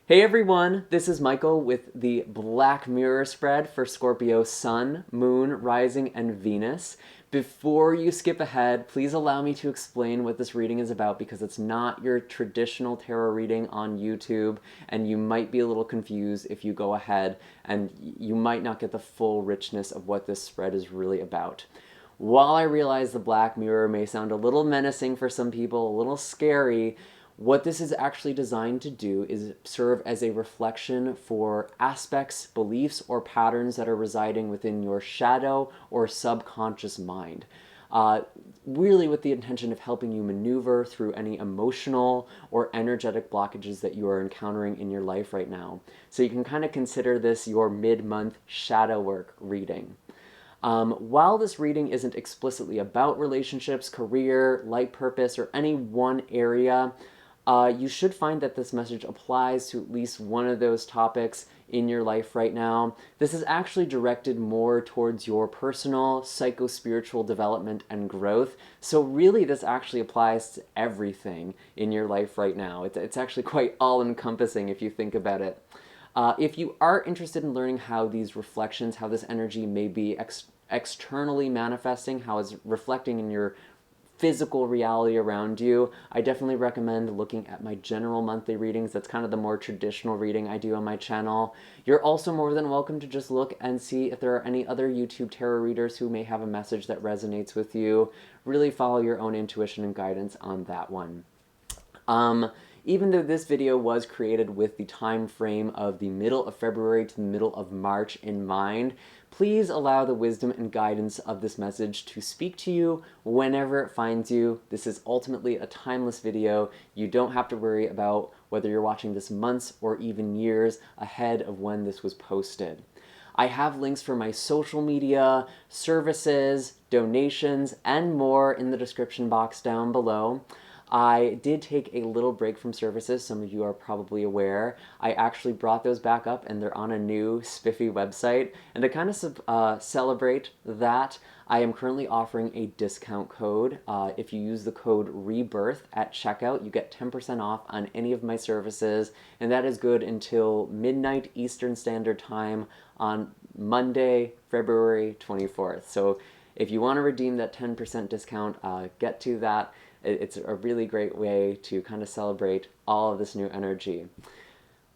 Hey everyone, this is Michael with the Black Mirror spread for Scorpio Sun, Moon, Rising, and Venus. Before you skip ahead, please allow me to explain what this reading is about because it's not your traditional tarot reading on YouTube, and you might be a little confused if you go ahead, and you might not get the full richness of what this spread is really about. While I realize the Black Mirror may sound a little menacing for some people, a little scary, what this is actually designed to do is serve as a reflection for aspects, beliefs, or patterns that are residing within your shadow or subconscious mind. Really with the intention of helping you maneuver through any emotional or energetic blockages that you are encountering in your life right now. So you can kind of consider this your mid-month shadow work reading. While this reading isn't explicitly about relationships, career, life purpose, or any one area, you should find that this message applies to at least one of those topics in your life right now. This is actually directed more towards your personal, psycho-spiritual development and growth. So really this actually applies to everything in your life right now. It's actually quite all-encompassing if you think about it. If you are interested in learning how these reflections, how this energy may be externally manifesting, how it's reflecting in your physical reality around you, I definitely recommend looking at my general monthly readings. That's kind of the more traditional reading I do on my channel. You're also more than welcome to just look and see if there are any other YouTube tarot readers who may have a message that resonates with you. Really follow your own intuition and guidance on that one. Even though this video was created with the time frame of the middle of February to the middle of March in mind, please allow the wisdom and guidance of this message to speak to you whenever it finds you. This is ultimately a timeless video. You don't have to worry about whether you're watching this months or even years ahead of when this was posted. I have links for my social media, services, donations, and more in the description box down below. I did take a little break from services, some of you are probably aware. I actually brought those back up and they're on a new spiffy website. And to kind of celebrate that, I am currently offering a discount code. If you use the code REBIRTH at checkout, you get 10% off on any of my services, and that is good until midnight Eastern Standard Time on Monday, February 24th. So if you want to redeem that 10% discount, get to that. It's a really great way to kind of celebrate all of this new energy.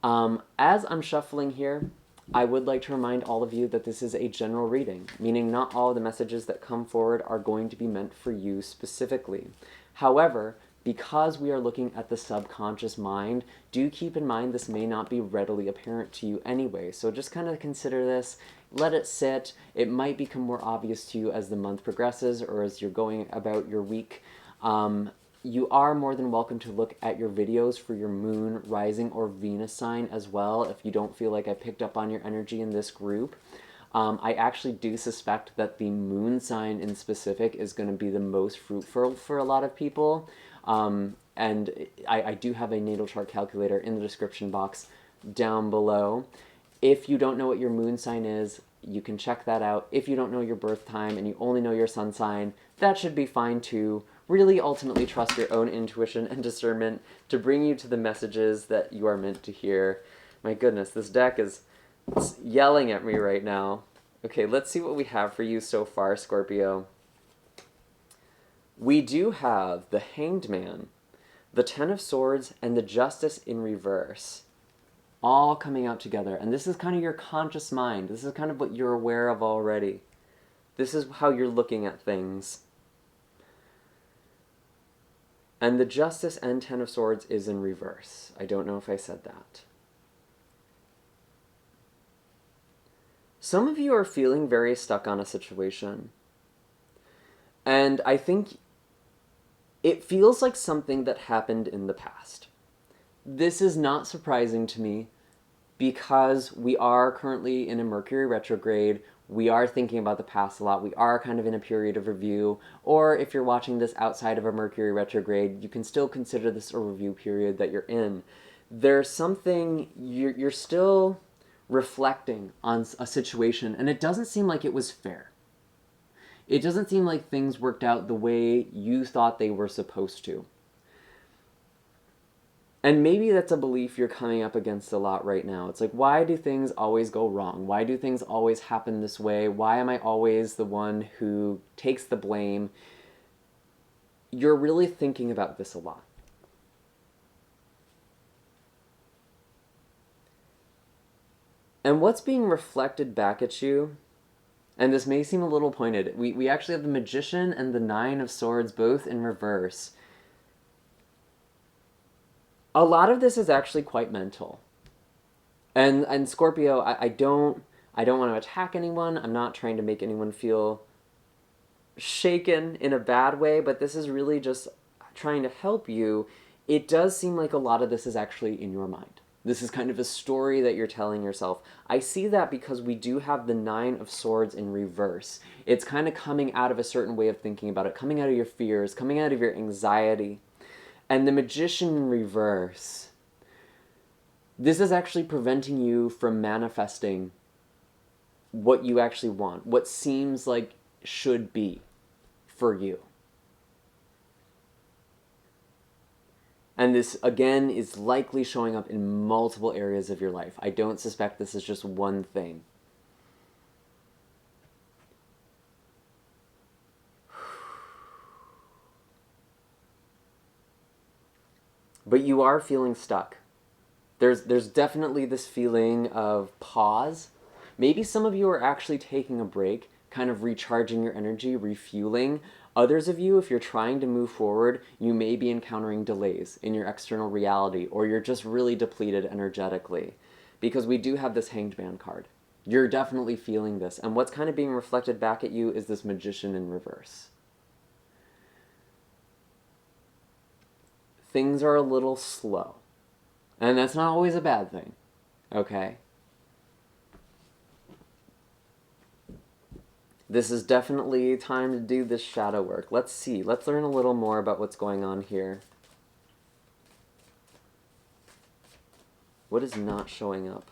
As I'm shuffling here, I would like to remind all of you that this is a general reading, meaning not all of the messages that come forward are going to be meant for you specifically. However, because we are looking at the subconscious mind, do keep in mind this may not be readily apparent to you anyway. So just kind of consider this, let it sit. It might become more obvious to you as the month progresses or as you're going about your week. You are more than welcome to look at your videos for your moon, rising, or Venus sign as well if you don't feel like I picked up on your energy in this group. I actually do suspect that the moon sign in specific is going to be the most fruitful for a lot of people. And I do have a natal chart calculator in the description box down below. If you don't know what your moon sign is, you can check that out. If you don't know your birth time and you only know your sun sign, that should be fine too. Really ultimately trust your own intuition and discernment to bring you to the messages that you are meant to hear. My goodness, this deck is yelling at me right now. Okay, let's see what we have for you so far, Scorpio. We do have the Hanged Man, the Ten of Swords, and the Justice in reverse, all coming out together. And this is kind of your conscious mind. This is kind of what you're aware of already. This is how you're looking at things. And the Justice and Ten of Swords is in reverse. I don't know if I said that. Some of you are feeling very stuck on a situation. And I think it feels like something that happened in the past. This is not surprising to me because we are currently in a Mercury retrograde. We are thinking about the past a lot. We are kind of in a period of review. Or if you're watching this outside of a Mercury retrograde, you can still consider this a review period that you're in. There's something, you're still reflecting on a situation, and it doesn't seem like it was fair. It doesn't seem like things worked out the way you thought they were supposed to. And maybe that's a belief you're coming up against a lot right now. It's like, why do things always go wrong? Why do things always happen this way? Why am I always the one who takes the blame? You're really thinking about this a lot. And what's being reflected back at you, and this may seem a little pointed, we actually have the Magician and the Nine of Swords both in reverse. A lot of this is actually quite mental. And Scorpio, I don't want to attack anyone. I'm not trying to make anyone feel shaken in a bad way, but this is really just trying to help you. It does seem like a lot of this is actually in your mind. This is kind of a story that you're telling yourself. I see that because we do have the Nine of Swords in reverse. It's kind of coming out of a certain way of thinking about it, coming out of your fears, coming out of your anxiety. And the Magician in reverse, this is actually preventing you from manifesting what you actually want, what seems like should be for you. And this, again, is likely showing up in multiple areas of your life. I don't suspect this is just one thing. But you are feeling stuck. There's definitely this feeling of pause. Maybe some of you are actually taking a break, kind of recharging your energy, refueling. Others of you, if you're trying to move forward, you may be encountering delays in your external reality, or you're just really depleted energetically. Because we do have this Hanged Man card. You're definitely feeling this. And what's kind of being reflected back at you is this Magician in reverse. Things are a little slow. And that's not always a bad thing, okay? This is definitely time to do this shadow work. Let's see. Let's learn a little more about what's going on here. What is not showing up?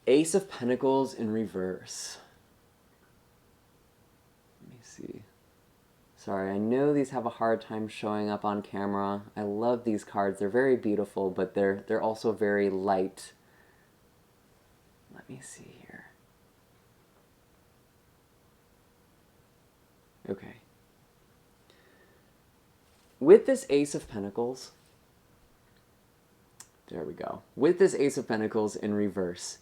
Ace of Pentacles in reverse. Let me see. Sorry, I know these have a hard time showing up on camera. I love these cards. They're very beautiful, but they're also very light. Let me see here. Okay. With this Ace of Pentacles, there we go. With this Ace of Pentacles in reverse,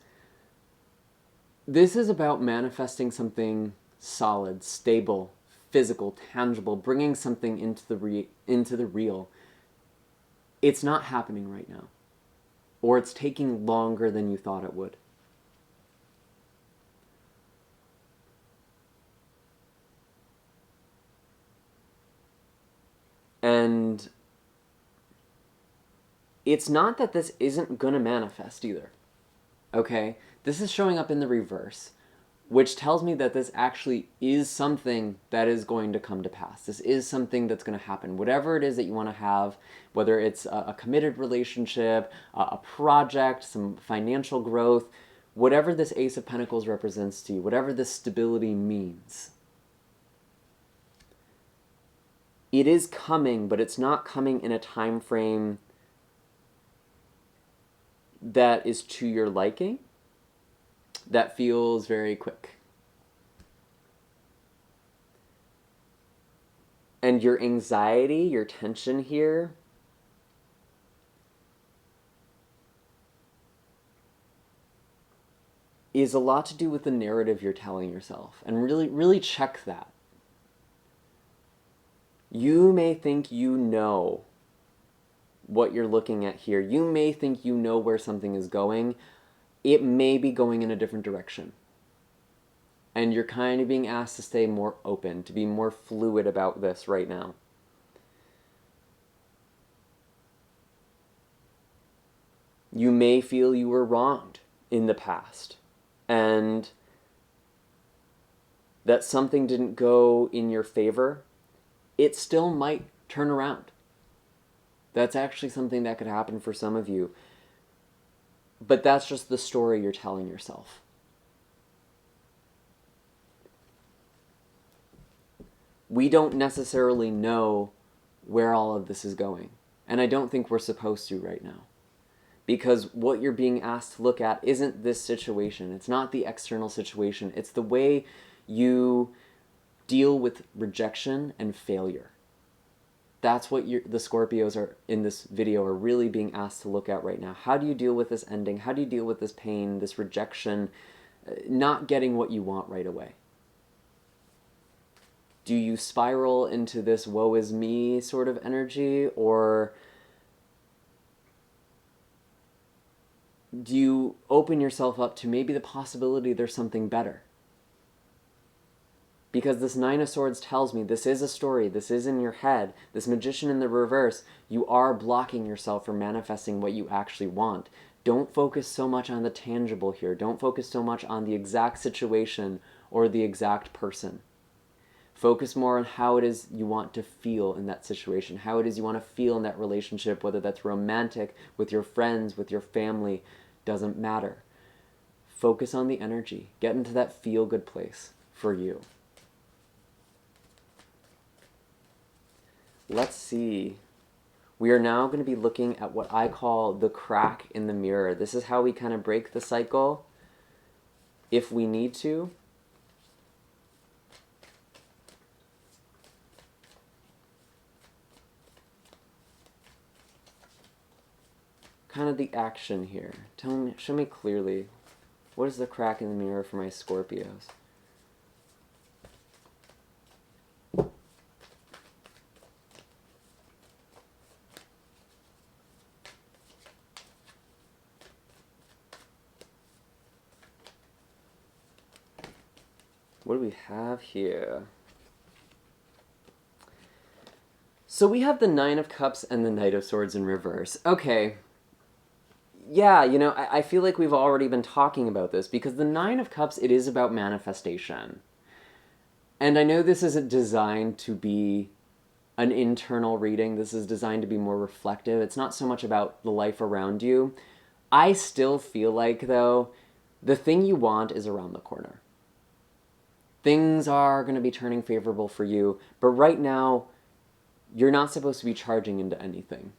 this is about manifesting something solid, stable, physical, tangible, bringing something into the real. It's not happening right now. Or it's taking longer than you thought it would. And it's not that this isn't going to manifest either. Okay? This is showing up in the reverse, which tells me that this actually is something that is going to come to pass. This is something that's going to happen. Whatever it is that you want to have, whether it's a committed relationship, a project, some financial growth, whatever this Ace of Pentacles represents to you, whatever this stability means, it is coming, but it's not coming in a time frame that is to your liking. That feels very quick. And your anxiety, your tension here, is a lot to do with the narrative you're telling yourself. And really check that. You may think you know what you're looking at here. You may think you know where something is going. It may be going in a different direction. And you're kind of being asked to stay more open, to be more fluid about this right now. You may feel you were wronged in the past, and that something didn't go in your favor. It still might turn around. That's actually something that could happen for some of you. But that's just the story you're telling yourself. We don't necessarily know where all of this is going. And I don't think we're supposed to right now. Because what you're being asked to look at isn't this situation. It's not the external situation. It's the way you deal with rejection and failure. That's what the Scorpios are in this video are really being asked to look at right now. How do you deal with this ending? How do you deal with this pain, this rejection, not getting what you want right away? Do you spiral into this woe is me sort of energy, or do you open yourself up to maybe the possibility there's something better? Because this Nine of Swords tells me this is a story, this is in your head, this Magician in the reverse, you are blocking yourself from manifesting what you actually want. Don't focus so much on the tangible here. Don't focus so much on the exact situation or the exact person. Focus more on how it is you want to feel in that situation, how it is you want to feel in that relationship, whether that's romantic, with your friends, with your family, doesn't matter. Focus on the energy. Get into that feel-good place for you. Let's see. We are now going to be looking at what I call the crack in the mirror. This is how we kind of break the cycle if we need to. Kind of the action here. Tell me, show me clearly, what is the crack in the mirror for my Scorpios? What do we have here? So we have the Nine of Cups and the Knight of Swords in reverse. Okay. Yeah, you know, I feel like we've already been talking about this, because the Nine of Cups, it is about manifestation. And I know this isn't designed to be an internal reading. This is designed to be more reflective. It's not so much about the life around you. I still feel like, though, the thing you want is around the corner. Things are going to be turning favorable for you, but right now, you're not supposed to be charging into anything.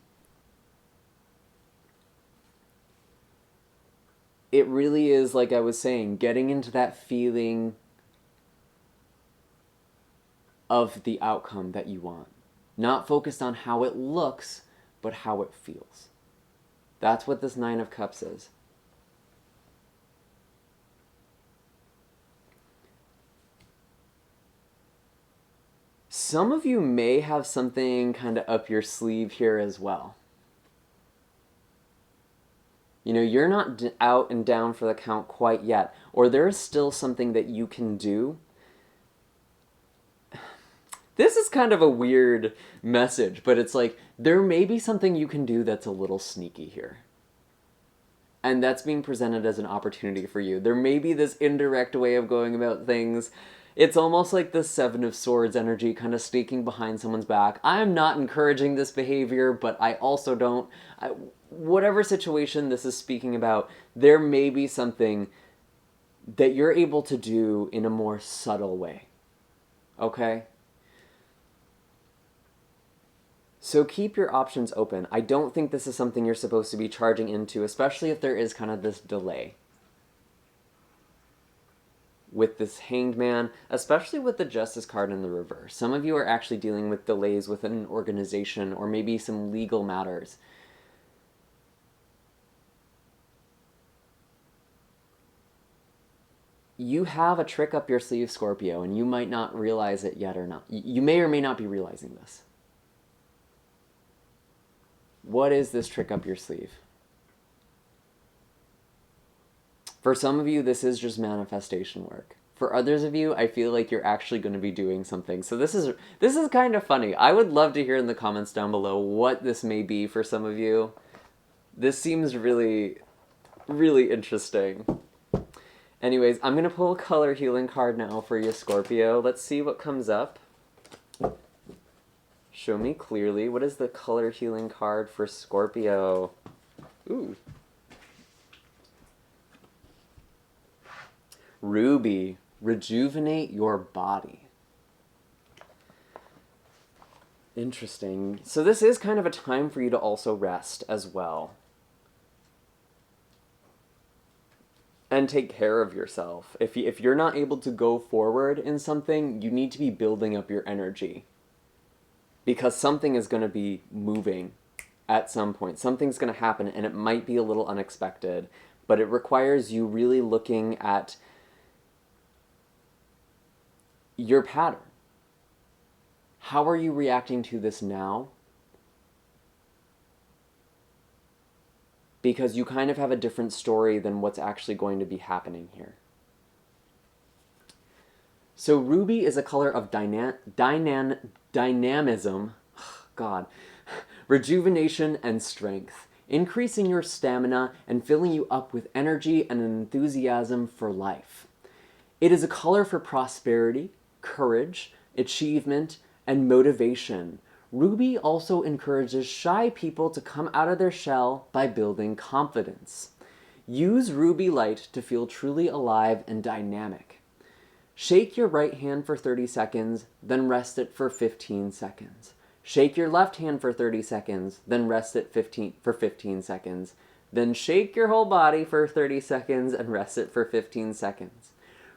It really is, like I was saying, getting into that feeling of the outcome that you want. Not focused on how it looks, but how it feels. That's what this Nine of Cups is. Some of you may have something kind of up your sleeve here as well. You know, you're not out and down for the count quite yet, or there's still something that you can do. This is kind of a weird message, but it's like, there may be something you can do that's a little sneaky here. And that's being presented as an opportunity for you. There may be this indirect way of going about things. It's almost like the Seven of Swords energy kind of sneaking behind someone's back. I'm not encouraging this behavior, but I also don't... whatever situation this is speaking about, there may be something that you're able to do in a more subtle way. Okay? So keep your options open. I don't think this is something you're supposed to be charging into, especially if there is kind of this delay with this Hanged Man, especially with the Justice card in the reverse. Some of you are actually dealing with delays within an organization, or maybe some legal matters. You have a trick up your sleeve, Scorpio, and you might not realize it yet or not. You may or may not be realizing this. What is this trick up your sleeve? For some of you, this is just manifestation work. For others of you, I feel like you're actually going to be doing something. So this is kind of funny. I would love to hear in the comments down below what this may be for some of you. This seems really, really interesting. Anyways, I'm going to pull a color healing card now for you, Scorpio. Let's see what comes up. Show me clearly. What is the color healing card for Scorpio? Ooh. Ruby, rejuvenate your body. Interesting. So this is kind of a time for you to also rest as well. And take care of yourself. If you're not able to go forward in something, you need to be building up your energy. Because something is going to be moving at some point. Something's going to happen, and it might be a little unexpected, but it requires you really looking at your pattern. How are you reacting to this now? Because you kind of have a different story than what's actually going to be happening here. So ruby is a color of dynamism, God, rejuvenation and strength, increasing your stamina and filling you up with energy and enthusiasm for life. It is a color for prosperity, courage, achievement, and motivation. Ruby also encourages shy people to come out of their shell by building confidence. Use ruby light to feel truly alive and dynamic. Shake your right hand for 30 seconds, then rest it for 15 seconds. Shake your left hand for 30 seconds, then rest it for 15 seconds. Then shake your whole body for 30 seconds and rest it for 15 seconds.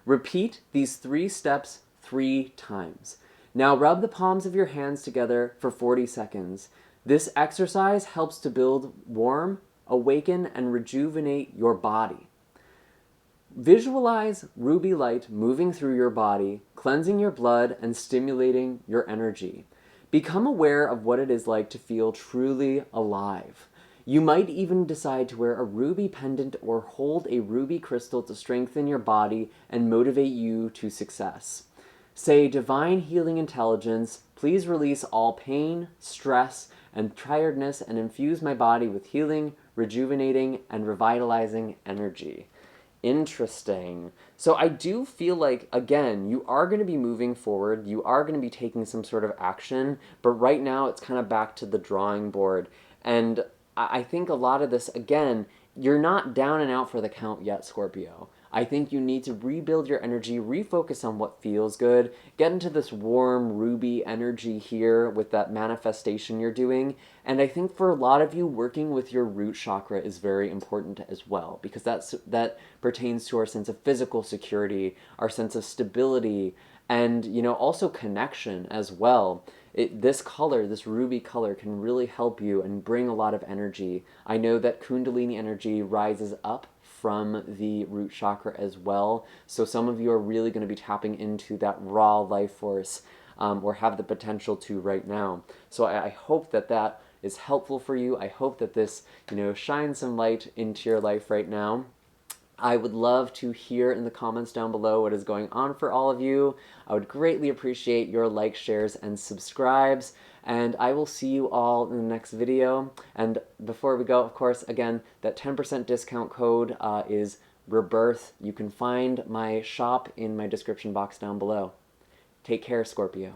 Repeat these 3 steps 3 times. Now rub the palms of your hands together for 40 seconds. This exercise helps to build, warm, awaken, and rejuvenate your body. Visualize ruby light moving through your body, cleansing your blood and stimulating your energy. Become aware of what it is like to feel truly alive. You might even decide to wear a ruby pendant or hold a ruby crystal to strengthen your body and motivate you to success. Say, Divine Healing Intelligence, please release all pain, stress, and tiredness and infuse my body with healing, rejuvenating, and revitalizing energy. Interesting. So I do feel like, again, you are going to be moving forward. You are going to be taking some sort of action. But right now, it's kind of back to the drawing board. And I think a lot of this, again, you're not down and out for the count yet, Scorpio. I think you need to rebuild your energy, refocus on what feels good, get into this warm ruby energy here with that manifestation you're doing. And I think for a lot of you, working with your root chakra is very important as well, because that pertains to our sense of physical security, our sense of stability, and also connection as well. This color, this ruby color, can really help you and bring a lot of energy. I know that Kundalini energy rises up from the root chakra as well. So some of you are really going to be tapping into that raw life force, or have the potential to right now. So I hope that is helpful for you. I hope that this, shines some light into your life right now. I would love to hear in the comments down below what is going on for all of you. I would greatly appreciate your likes, shares, and subscribes. And I will see you all in the next video. And before we go, of course, again, that 10% discount code is Rebirth. You can find my shop in my description box down below. Take care, Scorpio.